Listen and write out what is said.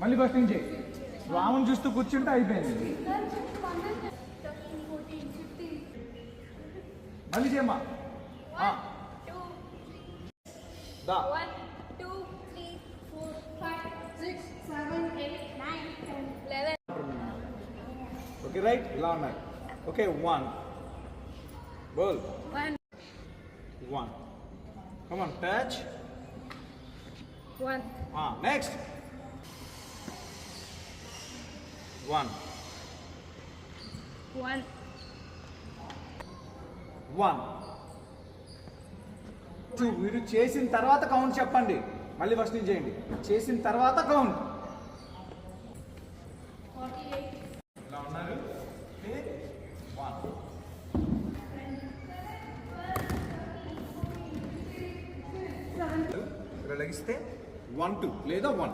మళ్ళీ ఫస్ట్ నుంచి రాముని చూస్తూ కూర్చుంటే అయిపోయింది. మళ్ళీ చేయమ్మా. దా. ఓకే రైట్, ఇలా ఉన్నాయి. Okay 1 ball 1 come on touch 1 next 1 1 1 2. మీరు చేసిన తర్వాత కౌంట్ చెప్పండి. మళ్ళీ ఫస్ట్ నుంచి చేయండి. చేసిన తర్వాత కౌంట్. ఇలా ఉన్నారు. 1 ఇలా లగిస్తే 1 2 లేదా 1.